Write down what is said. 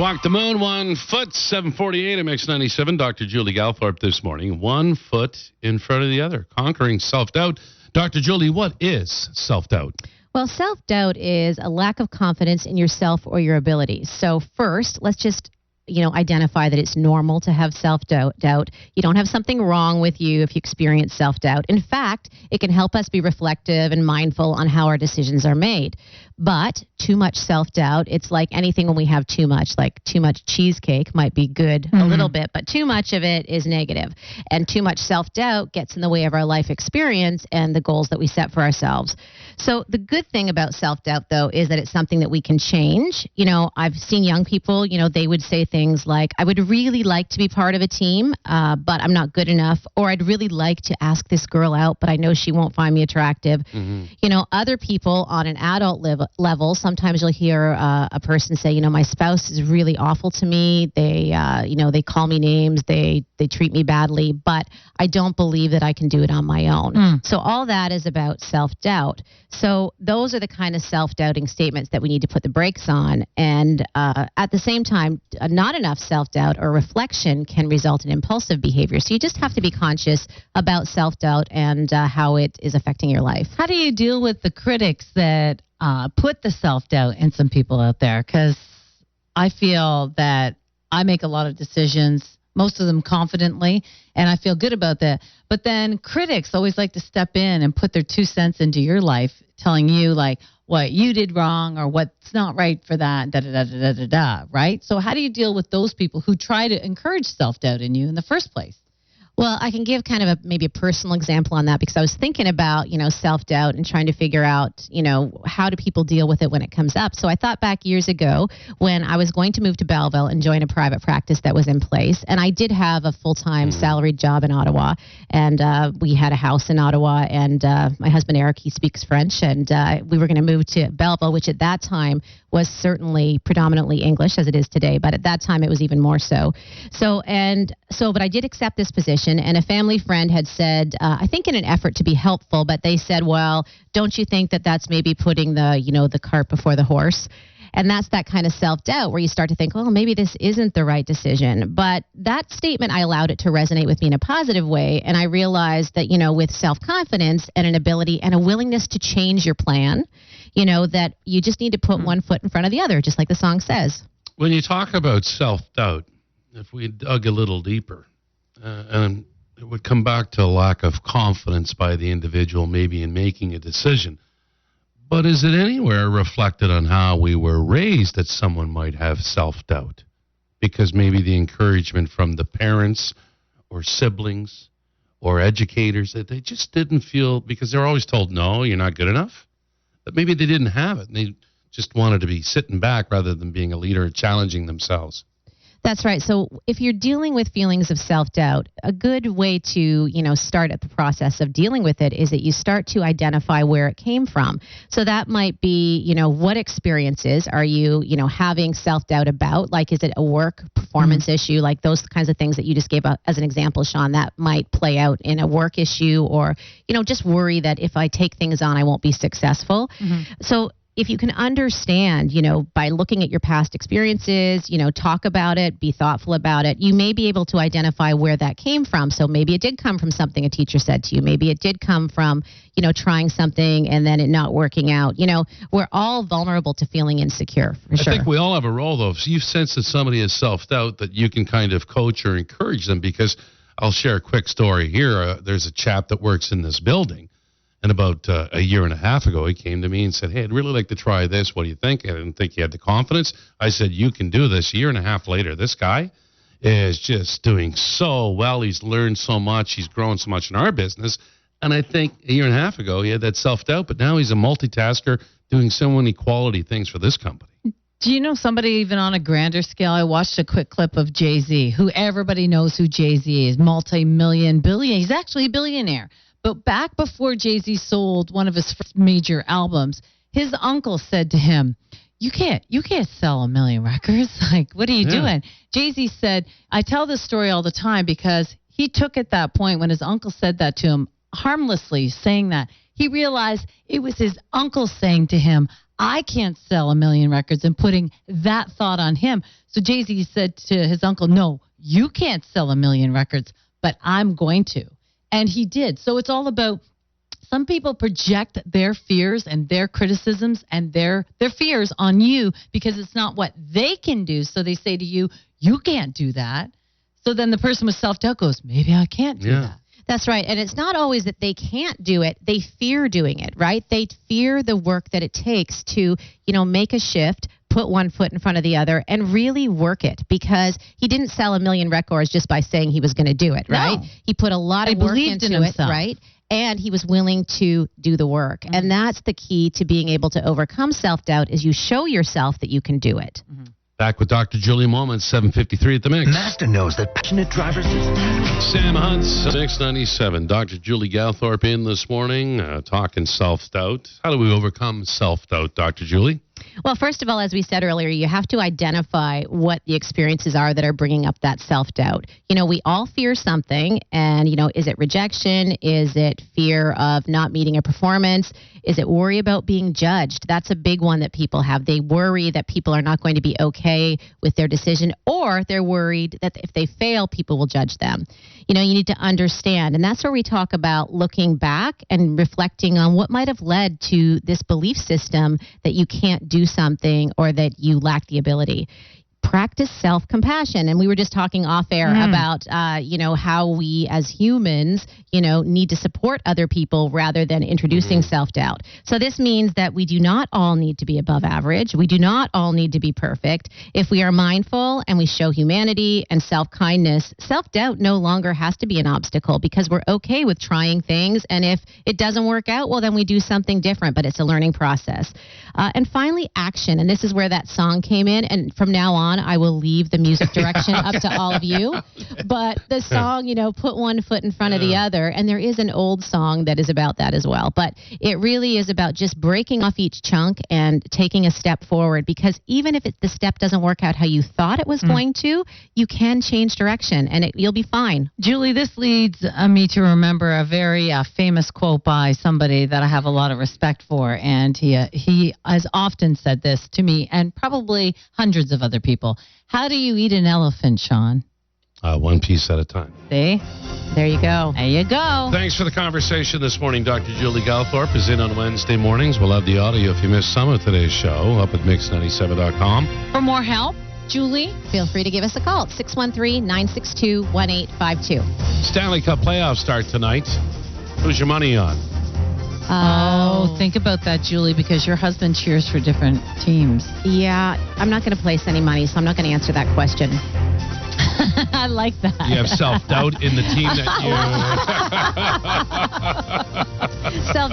Walk the Moon, 1 foot, 748 at Mix97. Dr. Julie Gowthorpe this morning, 1 foot in front of the other, conquering self-doubt. Dr. Julie, what is self-doubt? Well, self-doubt is a lack of confidence in yourself or your abilities. So first, let's just identify that it's normal to have self-doubt. You don't have something wrong with you if you experience self-doubt. In fact, it can help us be reflective and mindful on how our decisions are made. But too much self-doubt, it's like anything when we have too much, like too much cheesecake might be good a little bit, but too much of it is negative. And too much self-doubt gets in the way of our life experience and the goals that we set for ourselves. So the good thing about self-doubt, though, is that it's something that we can change. I've seen young people, they would say things like, I would really like to be part of a team, but I'm not good enough. Or I'd really like to ask this girl out, but I know she won't find me attractive. Other people on an adult level, sometimes you'll hear a person say, my spouse is really awful to me. They call me names. They treat me badly, but I don't believe that I can do it on my own. So all that is about self-doubt. So those are the kind of self-doubting statements that we need to put the brakes on. And at the same time, not enough self-doubt or reflection can result in impulsive behavior. So you just have to be conscious about self-doubt and how it is affecting your life. How do you deal with the critics that put the self-doubt in some people out there? Because I feel that I make a lot of decisions, most of them confidently, and I feel good about that. But then critics always like to step in and put their 2 cents into your life, telling you like what you did wrong or what's not right for that, da-da-da-da-da-da, right? So how do you deal with those people who try to encourage self-doubt in you in the first place? Well, I can give kind of maybe a personal example on that because I was thinking about, self-doubt and trying to figure out, how do people deal with it when it comes up. So I thought back years ago when I was going to move to Belleville and join a private practice that was in place. And I did have a full-time salaried job in Ottawa. And we had a house in Ottawa. And my husband, Eric, he speaks French. And we were going to move to Belleville, which at that time was certainly predominantly English as it is today. But at that time, it was even more so. But I did accept this position. And a family friend had said, I think in an effort to be helpful, but they said, well, don't you think that that's maybe putting the cart before the horse? And that's that kind of self-doubt where you start to think, well, maybe this isn't the right decision. But that statement, I allowed it to resonate with me in a positive way. And I realized that, with self-confidence and an ability and a willingness to change your plan, that you just need to put one foot in front of the other, just like the song says. When you talk about self-doubt, if we dug a little deeper, and it would come back to a lack of confidence by the individual maybe in making a decision. But is it anywhere reflected on how we were raised that someone might have self-doubt? Because maybe the encouragement from the parents or siblings or educators that they just didn't feel, because they're always told, no, you're not good enough. But maybe they didn't have it. And they just wanted to be sitting back rather than being a leader and challenging themselves. That's right. So if you're dealing with feelings of self-doubt, a good way to, start at the process of dealing with it is that you start to identify where it came from. So that might be, what experiences are you, having self-doubt about? Like, is it a work performance issue? Like those kinds of things that you just gave as an example, Sean, that might play out in a work issue or, just worry that if I take things on, I won't be successful. So if you can understand, by looking at your past experiences, talk about it, be thoughtful about it, you may be able to identify where that came from. So maybe it did come from something a teacher said to you. Maybe it did come from, trying something and then it not working out. We're all vulnerable to feeling insecure, for sure. I think we all have a role, though. If you sense that somebody has self-doubt, that you can kind of coach or encourage them, because I'll share a quick story here. There's a chap that works in this building. And about a year and a half ago, he came to me and said, hey, I'd really like to try this. What do you think? I didn't think he had the confidence. I said, you can do this. A year and a half later, this guy is just doing so well. He's learned so much. He's grown so much in our business. And I think a year and a half ago, he had that self-doubt, but now he's a multitasker doing so many quality things for this company. Do you know somebody even on a grander scale? I watched a quick clip of Jay-Z, who everybody knows who Jay-Z is, multi-million, billion. He's actually a billionaire. But back before Jay-Z sold one of his first major albums, his uncle said to him, you can't sell 1 million records. Like, what are you doing? Jay-Z said, I tell this story all the time because he took at that point when his uncle said that to him, harmlessly saying that, he realized it was his uncle saying to him, I can't sell 1 million records, and putting that thought on him. So Jay-Z said to his uncle, no, you can't sell 1 million records, but I'm going to. And he did. So it's all about, some people project their fears and their criticisms and their fears on you because it's not what they can do. So they say to you, you can't do that. So then the person with self-doubt goes, maybe I can't do that. That's right. And it's not always that they can't do it. They fear doing it, right? They fear the work that it takes to, make a shift, put one foot in front of the other, and really work it, because he didn't sell 1 million records just by saying he was going to do it, right? No. He put a lot of work believed into in it, himself. right? And he was willing to do the work. Mm-hmm. And that's the key to being able to overcome self-doubt, is you show yourself that you can do it. Mm-hmm. Back with Dr. Julie Moments, 7:53 at the Mix. Mazda knows that passionate drivers... Sam Hunt's Mix97. Dr. Julie Gowthorpe in this morning, talking self-doubt. How do we overcome self-doubt, Dr. Julie? Well, first of all, as we said earlier, you have to identify what the experiences are that are bringing up that self-doubt. We all fear something, and, is it rejection? Is it fear of not meeting a performance? Is it worry about being judged? That's a big one that people have. They worry that people are not going to be okay with their decision, or they're worried that if they fail, people will judge them. You need to understand, and that's where we talk about looking back and reflecting on what might have led to this belief system that you can't do something or that you lack the ability. Practice self-compassion. And we were just talking off air about, how we as humans, need to support other people rather than introducing self-doubt. So this means that we do not all need to be above average. We do not all need to be perfect. If we are mindful and we show humanity and self-kindness, self-doubt no longer has to be an obstacle, because we're okay with trying things. And if it doesn't work out, well, then we do something different, but it's a learning process. And finally, action. And this is where that song came in. And from now on, I will leave the music direction up to all of you. But the song, put one foot in front of the other. And there is an old song that is about that as well. But it really is about just breaking off each chunk and taking a step forward. Because even if the step doesn't work out how you thought it was going to, you can change direction and you'll be fine. Julie, this leads me to remember a very famous quote by somebody that I have a lot of respect for. And he has often said this to me and probably hundreds of other people. How do you eat an elephant, Sean? One piece at a time. See? There you go. There you go. Thanks for the conversation this morning. Dr. Julie Gowthorpe is in on Wednesday mornings. We'll have the audio if you missed some of today's show up at mix97.com. For more help, Julie, feel free to give us a call at 613-962-1852. Stanley Cup playoffs start tonight. Who's your money on? Oh, think about that, Julie, because your husband cheers for different teams. Yeah, I'm not going to place any money, so I'm not going to answer that question. I like that. You have self-doubt in the team that you... Self